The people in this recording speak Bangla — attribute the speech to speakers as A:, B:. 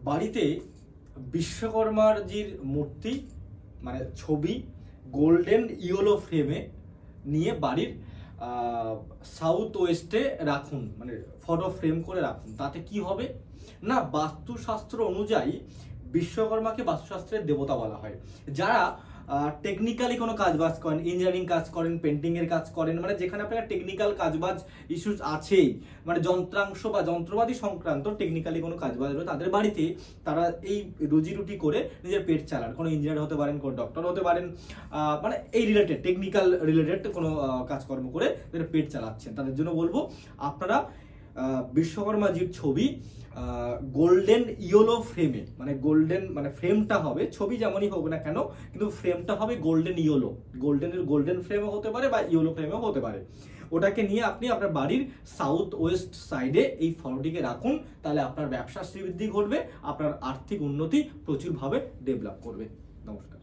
A: বাড়িতে বিশ্বকর্মার যে মূর্তি মানে ছবি গোল্ডেন ইয়েলো ফ্রেমে নিয়ে বাড়ির সাউথ ওয়েস্টে রাখুন, মানে ফটো ফ্রেম করে রাখুন। তাতে কি হবে না, বাস্তুশাস্ত্র অনুযায়ী বিশ্বকর্মাকে বাস্তুশাস্ত্রের দেবতা বলা হয়। যারা টেকনিক্যালি কোনো কাজবাজ করেন, ইঞ্জিনিয়ারিং কাজ করেন, পেন্টিংয়ের কাজ করেন, মানে যেখানে আপনার টেকনিক্যাল কাজবাজ ইস্যুস আছেই, মানে যন্ত্রাংশ বা যন্ত্রপাতি সংক্রান্ত টেকনিক্যালি কোনো কাজবাজ রয়েছে, তাদের বাড়িতে তারা এই রুজি রুটি করে নিজের পেট চালান। কোনো ইঞ্জিনিয়ার হতে পারেন, কোনো ডক্টর হতে পারেন, মানে এই রিলেটেড টেকনিক্যাল রিলেটেড কোনো কাজকর্ম করে তাদের পেট চালাচ্ছেন। তাদের জন্য বলবো আপনারা বিশ্বকর্মাজির ছবি গোল্ডেন ইয়েলো ফ্রেমে, মানে গোল্ডেন মানে ফ্রেমটা হবে, ছবি যেমনই হোক না কেন কিন্তু ফ্রেমটা হবে গোল্ডেন ইয়েলো। গোল্ডেন ফ্রেমও হতে পারে বা ইয়েলো ফ্রেমও হতে পারে। ওটাকে নিয়ে আপনি আপনার বাড়ির সাউথ ওয়েস্ট সাইডে এই ফটোটিকে রাখুন। তাহলে আপনার ব্যবসা শ্রীবৃদ্ধি ঘটবে, আপনার আর্থিক উন্নতি প্রচুরভাবে ডেভেলপ করবে। নমস্কার।